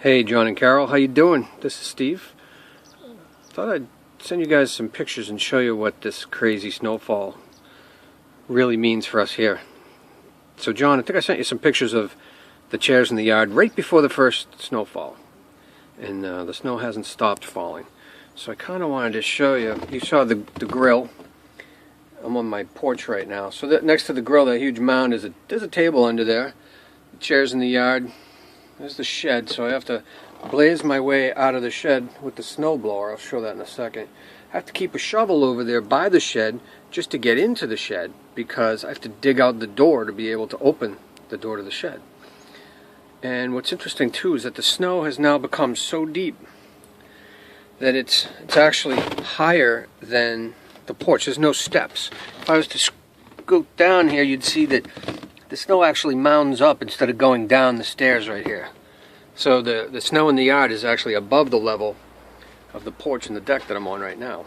Hey John and Carol, how you doing? This is Steve. Thought I'd send you guys some pictures and show you what this crazy snowfall really means for us here. So John, I think I sent you some pictures of the chairs in the yard right before the first snowfall. And the snow hasn't stopped falling. So I kind of wanted to show you. You saw the grill. I'm on my porch right now. So that next to the grill, that huge mound, there's a table under there. The chairs in the yard. There's the shed, so I have to blaze my way out of the shed with the snowblower. I'll show that in a second. I have to keep a shovel over there by the shed just to get into the shed because I have to dig out the door to be able to open the door to the shed. And what's interesting too is that the snow has now become so deep that it's actually higher than the porch. There's no steps. If I was to scoot down here, you'd see that the snow actually mounds up instead of going down the stairs right here. So the snow in the yard is actually above the level of the porch and the deck that I'm on right now.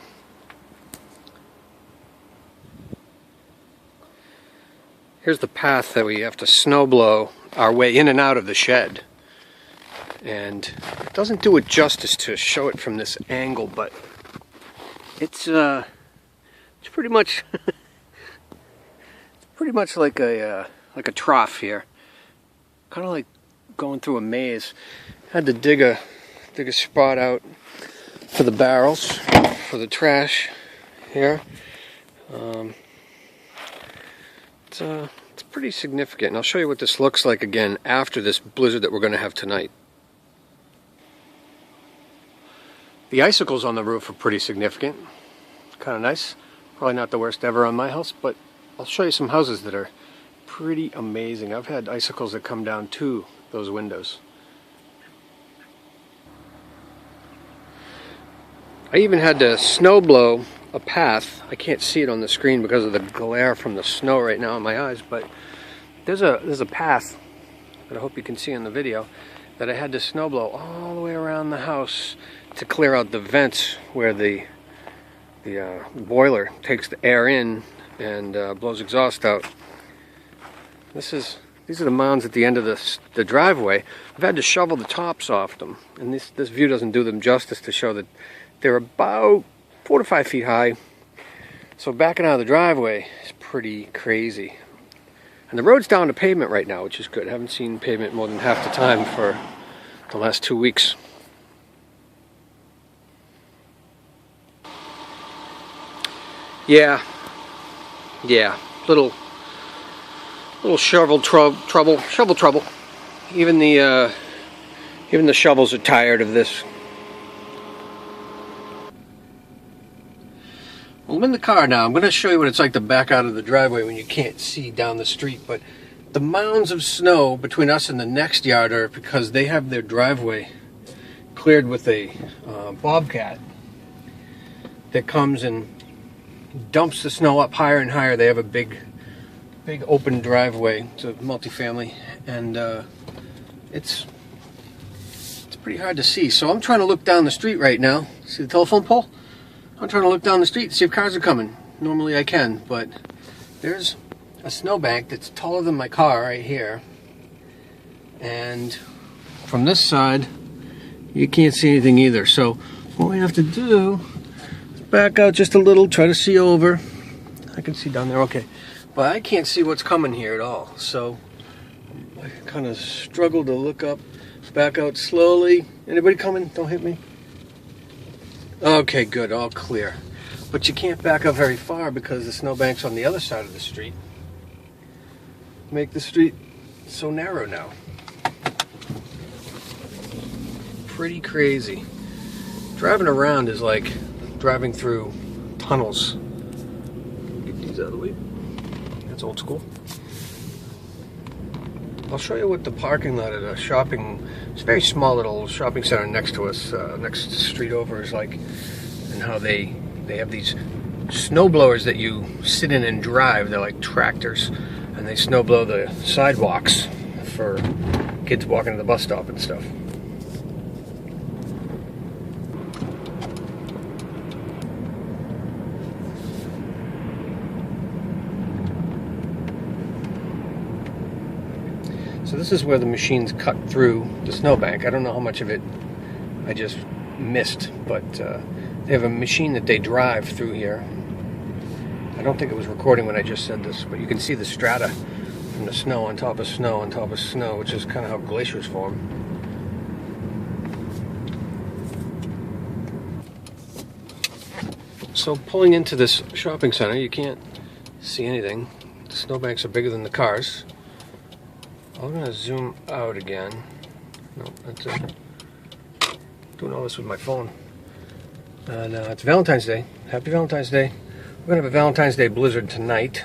Here's the path that we have to snow blow our way in and out of the shed. And it doesn't do it justice to show it from this angle, but it's pretty much like a trough here, kind of like going through a maze. Had to dig a spot out for the barrels, for the trash here. It's pretty significant, and I'll show you what this looks like again after this blizzard that we're going to have tonight. The icicles on the roof are pretty significant, kind of nice. Probably not the worst ever on my house, but I'll show you some houses that are pretty amazing. I've had icicles that come down to those windows. I even had to snow blow a path. I can't see it on the screen because of the glare from the snow right now in my eyes, but there's a path that I hope you can see in the video that I had to snow blow all the way around the house to clear out the vents where the boiler takes the air in and blows exhaust out. These are the mounds at the end of the driveway. I've had to shovel the tops off them, and this view doesn't do them justice to show that they're about 4 to 5 feet high. So backing out of the driveway is pretty crazy. And the road's down to pavement right now, which is good. I haven't seen pavement more than half the time for the last 2 weeks. Yeah, little shovel trouble. Even the shovels are tired of this. Well, I'm in the car now. I'm going to show you what it's like to back out of the driveway when you can't see down the street. But the mounds of snow between us and the next yard are because they have their driveway cleared with a bobcat that comes and dumps the snow up higher and higher. They have a big open driveway. It's a multifamily, and it's pretty hard to see. So I'm trying to look down the street right now. See the telephone pole? I'm trying to look down the street, see if cars are coming. Normally I can, but there's a snowbank that's taller than my car right here. And from this side, you can't see anything either. So what we have to do is back out just a little, try to see over. I can see down there, okay. But I can't see what's coming here at all. So I kind of struggle to look up, back out slowly. Anybody coming? Don't hit me. Okay, good, all clear. But you can't back up very far because the snowbank's on the other side of the street. Make the street so narrow now. Pretty crazy. Driving around is like driving through tunnels. Get these out of the way. That's old school. I'll show you what the parking lot at a it's a very small little shopping center next to us, next street over is like, and how they have these snow blowers that you sit in and drive. They're like tractors, and they snow blow the sidewalks for kids walking to the bus stop and stuff. So this is where the machines cut through the snowbank. I don't know how much of it I just missed, but they have a machine that they drive through here. I don't think it was recording when I just said this, but you can see the strata from the snow on top of snow on top of snow, which is kind of how glaciers form. So pulling into this shopping center, you can't see anything. The snowbanks are bigger than the cars. I'm going to zoom out again. No, that's it. Doing all this with my phone. And it's Valentine's Day. Happy Valentine's Day. We're going to have a Valentine's Day blizzard tonight.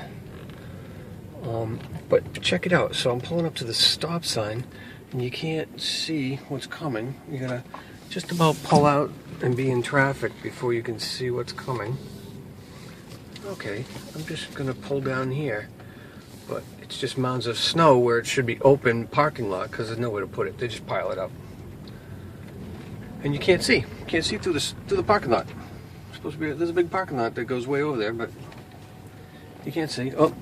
But check it out. So I'm pulling up to the stop sign, and you can't see what's coming. You got to just about pull out and be in traffic before you can see what's coming. Okay, I'm just going to pull down here. But it's just mounds of snow where it should be open parking lot because there's nowhere to put it. They just pile it up. And you can't see. You can't see through the parking lot. Supposed to be, there's a big parking lot that goes way over there, but you can't see. Oh,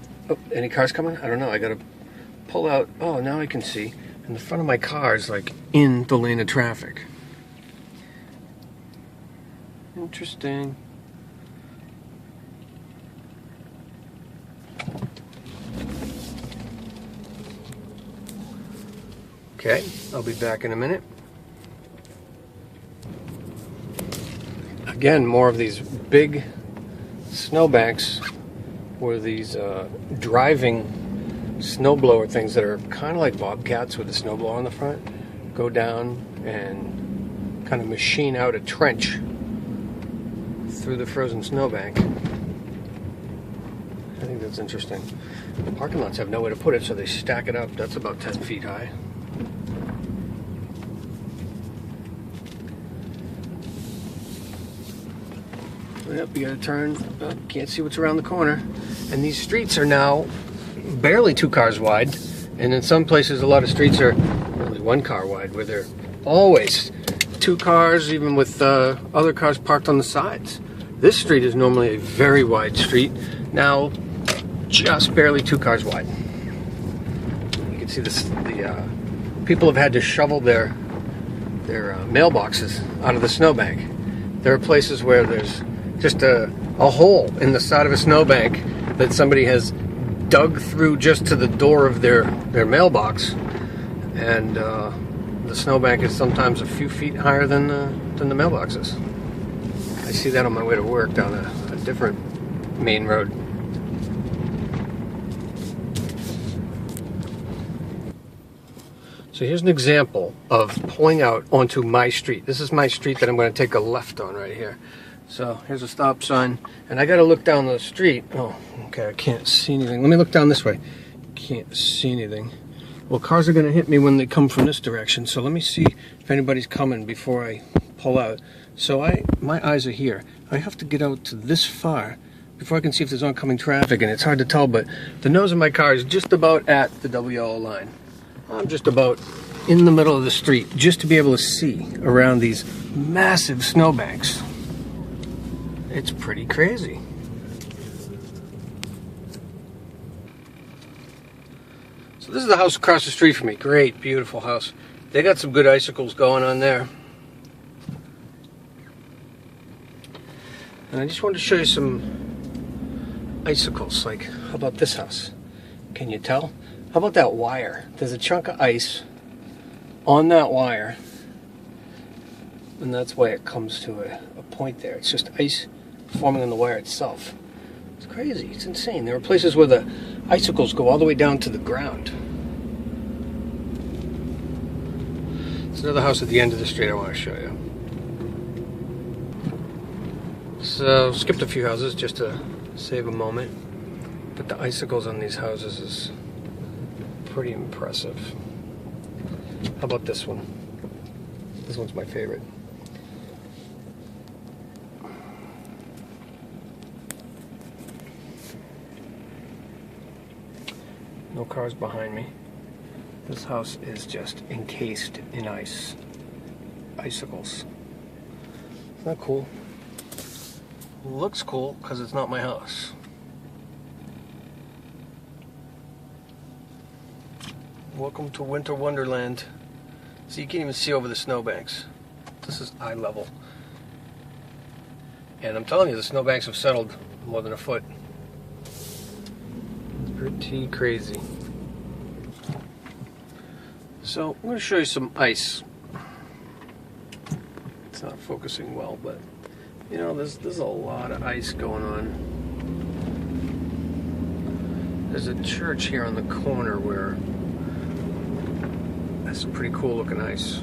any cars coming? I don't know. I gotta pull out. Oh, now I can see. And the front of my car is like in the lane of traffic. Interesting. Okay, I'll be back in a minute. Again, more of these big snowbanks where these driving snowblower things that are kind of like bobcats with a snowblower on the front go down and kind of machine out a trench through the frozen snowbank. I think that's interesting. The parking lots have nowhere to put it, so they stack it up. That's about 10 feet high. Yep, you gotta turn. Can't see what's around the corner. And these streets are now barely 2 cars wide. And in some places, a lot of streets are only 1 car wide, where they're always 2 cars, even with other cars parked on the sides. This street is normally a very wide street. Now, just barely 2 cars wide. You can see this. The people have had to shovel their mailboxes out of the snowbank. There are places where there's just a hole in the side of a snowbank that somebody has dug through just to the door of their mailbox, and the snowbank is sometimes a few feet higher than the mailboxes. I see that on my way to work down a different main road. So here's an example of pulling out onto my street. This is my street that I'm going to take a left on right here. So here's a stop sign, and I got to look down the street. Oh, okay, I can't see anything. Let me look down this way. Can't see anything. Well, cars are going to hit me when they come from this direction, so let me see if anybody's coming before I pull out. So my eyes are here. I have to get out to this far before I can see if there's oncoming traffic, and it's hard to tell, but the nose of my car is just about at the double yellow line. I'm just about in the middle of the street, just to be able to see around these massive snowbanks. It's pretty crazy. So this is the house across the street from me. Great, beautiful house. They got some good icicles going on there. And I just wanted to show you some icicles. Like, how about this house? Can you tell? How about that wire? There's a chunk of ice on that wire, and that's why it comes to a point there. It's just ice forming on the wire itself. It's crazy. It's insane. There are places where the icicles go all the way down to the ground. There's another house at the end of the street I want to show you. So, skipped a few houses just to save a moment, but the icicles on these houses is pretty impressive. How about this one? This one's my favorite. No cars behind me. This house is just encased in ice. Icicles. Isn't that cool? Looks cool because it's not my house. welcome to Winter Wonderland. So you can't even see over the snowbanks. This is eye level. And I'm telling you, the snowbanks have settled more than a foot. It's pretty crazy. So I'm going to show you some ice. It's not focusing well, but you know, there's a lot of ice going on. There's a church here on the corner where that's some pretty cool looking ice.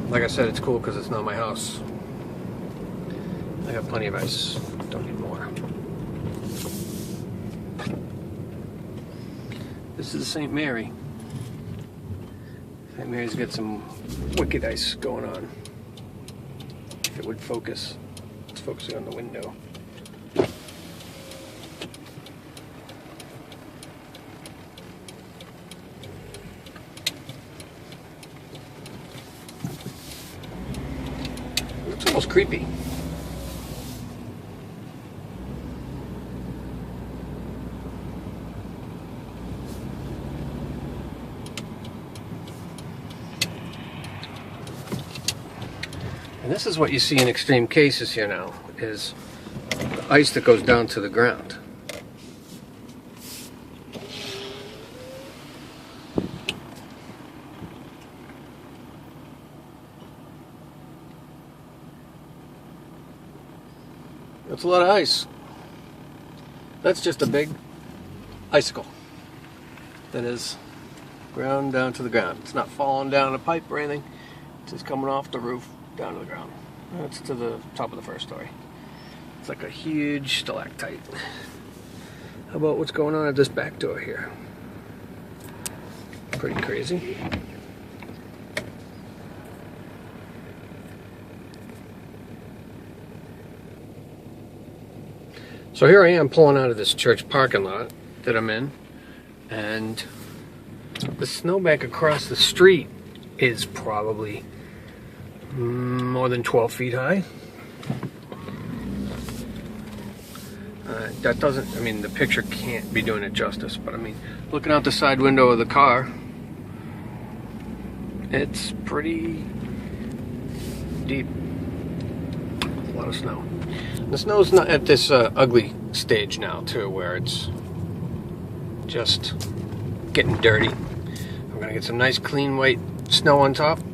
Like I said, it's cool because it's not my house. I got plenty of ice. Don't need more. This is St. Mary. St. Mary's got some wicked ice going on. If it would focus. It's focusing on the window. It's almost creepy. And this is what you see in extreme cases here now, is the ice that goes down to the ground. That's a lot of ice. That's just a big icicle that is ground down to the ground. It's not falling down a pipe or anything. It's just coming off the roof down to the ground. That's to the top of the first story. It's like a huge stalactite. How about what's going on at this back door here? Pretty crazy. So here I am pulling out of this church parking lot that I'm in, and the snowbank across the street is probably more than 12 feet high. That doesn't, I mean, the picture can't be doing it justice, but I mean, looking out the side window of the car, it's pretty deep. A lot of snow. The snow's not at this ugly stage now, too, where it's just getting dirty. I'm gonna get some nice clean white snow on top.